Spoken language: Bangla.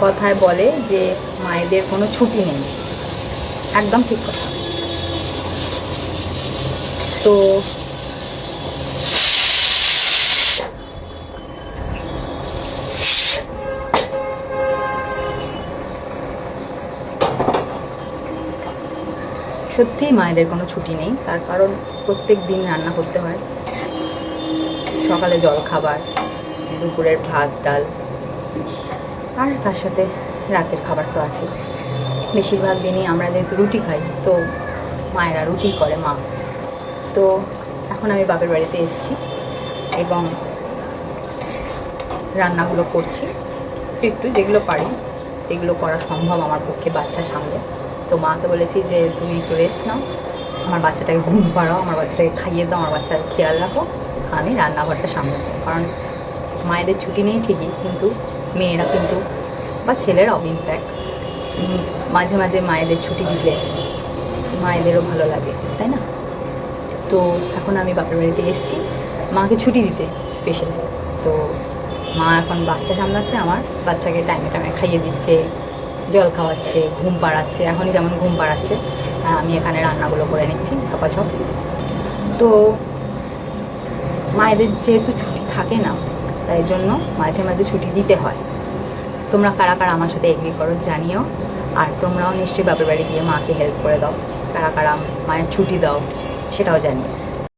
কথায় বলে যে মায়েদের কোনো ছুটি নেই, একদম ঠিক কথা। তো সত্যিই মায়েদের কোনো ছুটি নেই, তার কারণ প্রত্যেক দিন রান্না করতে হয়। সকালে জল খাবার, দুপুরের ভাত ডাল, আর তার সাথে রাতের খাবার তো আছে। বেশিরভাগ দিনই আমরা যেহেতু রুটি খাই, তো মায়েরা রুটি করে মা। তো এখন আমি বাপের বাড়িতে এসেছি এবং রান্নাগুলো করছি একটু একটু, যেগুলো পারি, যেগুলো করা সম্ভব আমার পক্ষে বাচ্চার সামনে। তো মাকে বলেছি যে তুমি একটু রেস্ট নাও, আমার বাচ্চাটাকে ঘুম পাড়াও, আমার বাচ্চাটাকে খাইয়ে দাও, আমার বাচ্চার খেয়াল রাখো, আমি রান্নাঘরটা সামলাবো। কারণ মায়েদের ছুটি নেই ঠিকই, কিন্তু মেয়েরা কিন্তু, বা ছেলেরাও ইনফ্যাক্ট, মাঝে মাঝে মায়েদের ছুটি দিলে মায়েদেরও ভালো লাগে, তাই না? তো এখন আমি বাপের বাড়িতে এসেছি মাকে ছুটি দিতে স্পেশালি। তো মা এখন বাচ্চা সামলাচ্ছে, আমার বাচ্চাকে টাইমে টাইমে খাইয়ে দিচ্ছে, জল খাওয়াচ্ছে, ঘুম পাড়াচ্ছে, এখনই যেমন ঘুম পাড়াচ্ছে, আর আমি এখানে রান্নাগুলো করে নিচ্ছি ঝপাঝপ। তো মায়েদের যেহেতু ছুটি থাকে না, তাই জন্য মাঝে মাঝে ছুটি দিতে হয়। তোমরা কারা কারা আমার সাথে এগ্রি করো জানিও, আর তোমরাও নিশ্চয়ই বাপের বাড়ি গিয়ে মাকে হেল্প করে দাও। কারা কারা মায়ের ছুটি দাও সেটাও জানিও।